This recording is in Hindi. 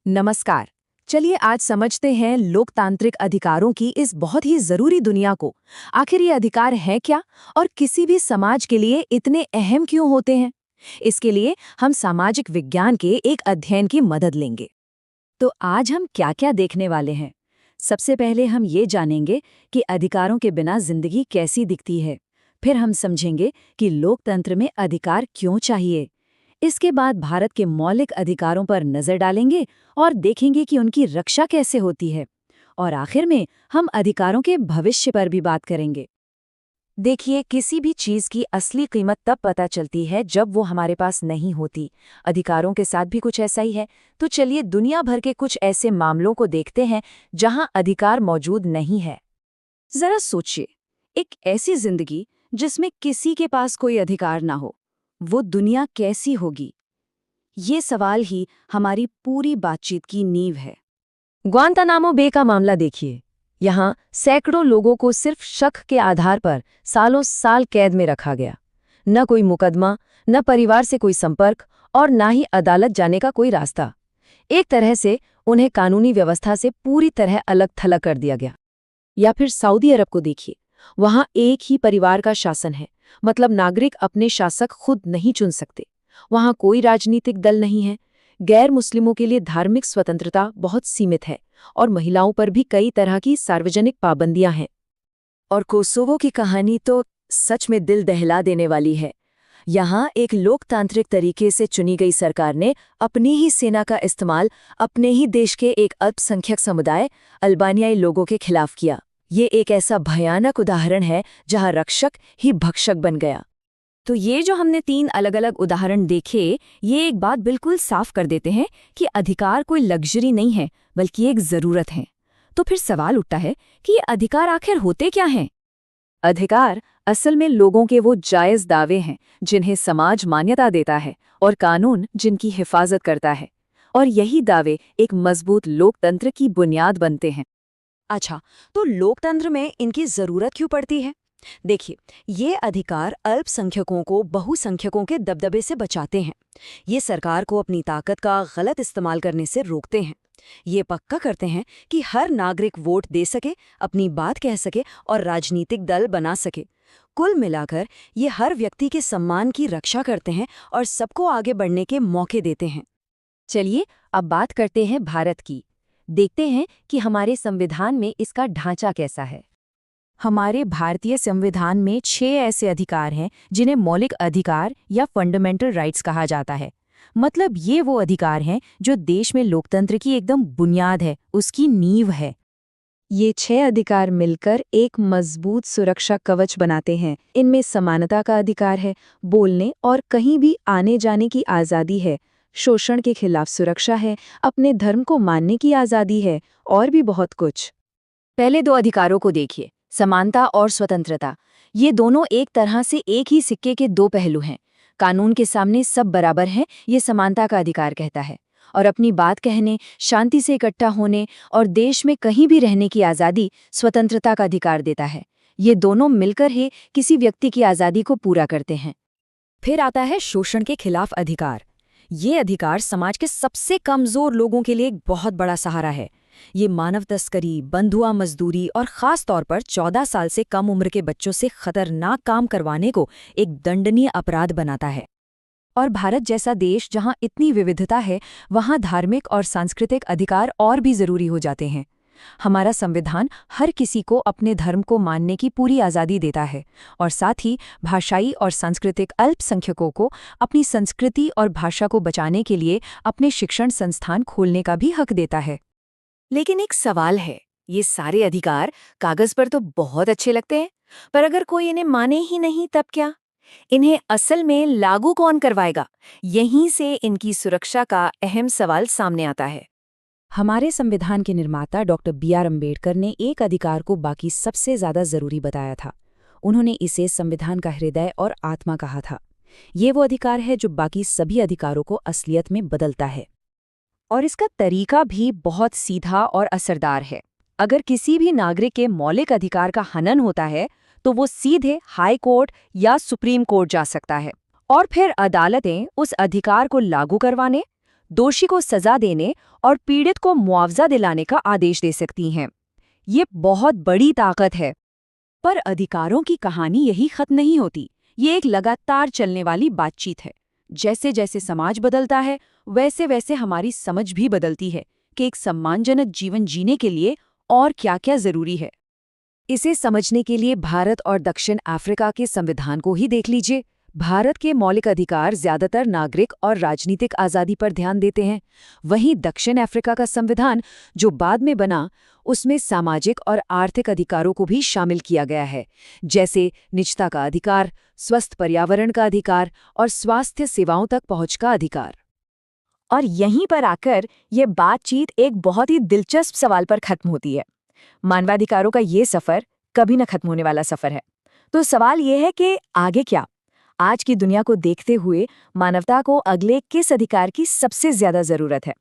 नमस्कार। चलिए आज समझते हैं लोकतांत्रिक अधिकारों की इस बहुत ही जरूरी दुनिया को। आखिर ये अधिकार है क्या और किसी भी समाज के लिए इतने अहम क्यों होते हैं? इसके लिए हम सामाजिक विज्ञान के एक अध्ययन की मदद लेंगे। तो आज हम क्या-क्या देखने वाले हैं? सबसे पहले हम ये जानेंगे कि अधिकारों के बिना जिंदगी कैसी दिखती है। फिर हम समझेंगे कि लोकतंत्र में अधिकार क्यों चाहिए। इसके बाद भारत के मौलिक अधिकारों पर नजर डालेंगे और देखेंगे कि उनकी रक्षा कैसे होती है। और आखिर में हम अधिकारों के भविष्य पर भी बात करेंगे। देखिए, किसी भी चीज की असली कीमत तब पता चलती है जब वो हमारे पास नहीं होती। अधिकारों के साथ भी कुछ ऐसा ही है। तो चलिए दुनिया भर के कुछ ऐसे मामलों को देखते हैं जहां अधिकार मौजूद नहीं है। जरा सोचिए, एक ऐसी जिंदगी जिसमें किसी के पास कोई अधिकार ना हो, वो दुनिया कैसी होगी? ये सवाल ही हमारी पूरी बातचीत की नींव है। ग्वांतानामो बे का मामला देखिए। यहाँ सैकड़ों लोगों को सिर्फ शक के आधार पर सालों साल कैद में रखा गया। न कोई मुकदमा, न परिवार से कोई संपर्क और न ही अदालत जाने का कोई रास्ता। एक तरह से उन्हें कानूनी व्यवस्था से पूरी तरह अलग थलग कर दिया गया। या फिर सऊदी अरब को देखिए। वहां एक ही परिवार का शासन है, मतलब नागरिक अपने शासक खुद नहीं चुन सकते। वहां कोई राजनीतिक दल नहीं है। गैर मुस्लिमों के लिए धार्मिक स्वतंत्रता बहुत सीमित है और महिलाओं पर भी कई तरह की सार्वजनिक पाबंदियां हैं। और कोसोवो की कहानी तो सच में दिल दहला देने वाली है। यहाँ एक लोकतांत्रिक तरीके से चुनी गई सरकार ने अपनी ही सेना का इस्तेमाल अपने ही देश के एक अल्पसंख्यक समुदाय अल्बानियाई लोगों के खिलाफ किया। ये एक ऐसा भयानक उदाहरण है जहां रक्षक ही भक्षक बन गया। तो ये जो हमने 3 अलग-अलग उदाहरण देखे, ये एक बात बिल्कुल साफ कर देते हैं कि अधिकार कोई लग्जरी नहीं है, बल्कि एक जरूरत है। तो फिर सवाल उठता है कि ये अधिकार आखिर होते क्या हैं? अधिकार असल में लोगों के वो जायज दावे हैं जिन्हें समाज मान्यता देता है और कानून जिनकी हिफाजत करता है। और यही दावे एक मजबूत लोकतंत्र की बुनियाद बनते हैं। अच्छा, तो लोकतंत्र में इनकी जरूरत क्यों पड़ती है? देखिए, ये अधिकार अल्पसंख्यकों को बहुसंख्यकों के दबदबे से बचाते हैं। ये सरकार को अपनी ताकत का गलत इस्तेमाल करने से रोकते हैं। ये पक्का करते हैं कि हर नागरिक वोट दे सके, अपनी बात कह सके और राजनीतिक दल बना सके। कुल मिलाकर ये हर व्यक्ति के सम्मान की रक्षा करते हैं और सबको आगे बढ़ने के मौके देते हैं। चलिए अब बात करते हैं भारत की। देखते हैं कि हमारे संविधान में इसका ढांचा कैसा है। हमारे भारतीय संविधान में 6 ऐसे अधिकार हैं जिन्हें मौलिक अधिकार या फंडामेंटल राइट्स कहा जाता है। मतलब ये वो अधिकार हैं जो देश में लोकतंत्र की एकदम बुनियाद है, उसकी नींव है। ये 6 अधिकार मिलकर एक मजबूत सुरक्षा कवच बनाते हैं। इनमें समानता का अधिकार है, बोलने और कहीं भी आने जाने की आज़ादी है, शोषण के खिलाफ सुरक्षा है, अपने धर्म को मानने की आज़ादी है और भी बहुत कुछ। पहले 2 अधिकारों को देखिए, समानता और स्वतंत्रता। ये दोनों एक तरह से एक ही सिक्के के 2 पहलू हैं। कानून के सामने सब बराबर हैं, ये समानता का अधिकार कहता है। और अपनी बात कहने, शांति से इकट्ठा होने और देश में कहीं भी रहने की आज़ादी स्वतंत्रता का अधिकार देता है। ये दोनों मिलकर ही किसी व्यक्ति की आज़ादी को पूरा करते हैं। फिर आता है शोषण के खिलाफ अधिकार। ये अधिकार समाज के सबसे कमजोर लोगों के लिए एक बहुत बड़ा सहारा है। ये मानव तस्करी, बंधुआ मजदूरी और खास तौर पर 14 साल से कम उम्र के बच्चों से खतरनाक काम करवाने को एक दंडनीय अपराध बनाता है। और भारत जैसा देश जहां इतनी विविधता है, वहां धार्मिक और सांस्कृतिक अधिकार और भी जरूरी हो जाते हैं। हमारा संविधान हर किसी को अपने धर्म को मानने की पूरी आज़ादी देता है और साथ ही भाषाई और सांस्कृतिक अल्पसंख्यकों को अपनी संस्कृति और भाषा को बचाने के लिए अपने शिक्षण संस्थान खोलने का भी हक देता है। लेकिन एक सवाल है, ये सारे अधिकार कागज पर तो बहुत अच्छे लगते हैं, पर अगर कोई इन्हें माने ही नहीं तब क्या? इन्हें असल में लागू कौन करवाएगा? यहीं से इनकी सुरक्षा का अहम सवाल सामने आता है। हमारे संविधान के निर्माता डॉक्टर बी.आर. अम्बेडकर ने एक अधिकार को बाकी सबसे ज्यादा जरूरी बताया था। उन्होंने इसे संविधान का हृदय और आत्मा कहा था। ये वो अधिकार है जो बाकी सभी अधिकारों को असलियत में बदलता है। और इसका तरीका भी बहुत सीधा और असरदार है। अगर किसी भी नागरिक के मौलिक अधिकार का हनन होता है, तो वो सीधे हाई कोर्ट या सुप्रीम कोर्ट जा सकता है और फिर अदालतें उस अधिकार को लागू करवाने, दोषी को सजा देने और पीड़ित को मुआवजा दिलाने का आदेश दे सकती हैं। ये बहुत बड़ी ताकत है। पर अधिकारों की कहानी यही खत्म नहीं होती। ये एक लगातार चलने वाली बातचीत है। जैसे जैसे समाज बदलता है, वैसे वैसे हमारी समझ भी बदलती है कि एक सम्मानजनक जीवन जीने के लिए और क्या-क्या जरूरी है। इसे समझने के लिए भारत और दक्षिण अफ्रीका के संविधान को ही देख लीजिए। भारत के मौलिक अधिकार ज्यादातर नागरिक और राजनीतिक आज़ादी पर ध्यान देते हैं। वहीं दक्षिण अफ्रीका का संविधान, जो बाद में बना, उसमें सामाजिक और आर्थिक अधिकारों को भी शामिल किया गया है, जैसे निजता का अधिकार, स्वस्थ पर्यावरण का अधिकार और स्वास्थ्य सेवाओं तक पहुंच का अधिकार। और यहीं पर आकर ये बातचीत एक बहुत ही दिलचस्प सवाल पर खत्म होती है। मानवाधिकारों का ये सफर कभी न खत्म होने वाला सफर है। तो सवाल ये है कि आगे क्या? आज की दुनिया को देखते हुए मानवता को अगले किस अधिकार की सबसे ज्यादा जरूरत है?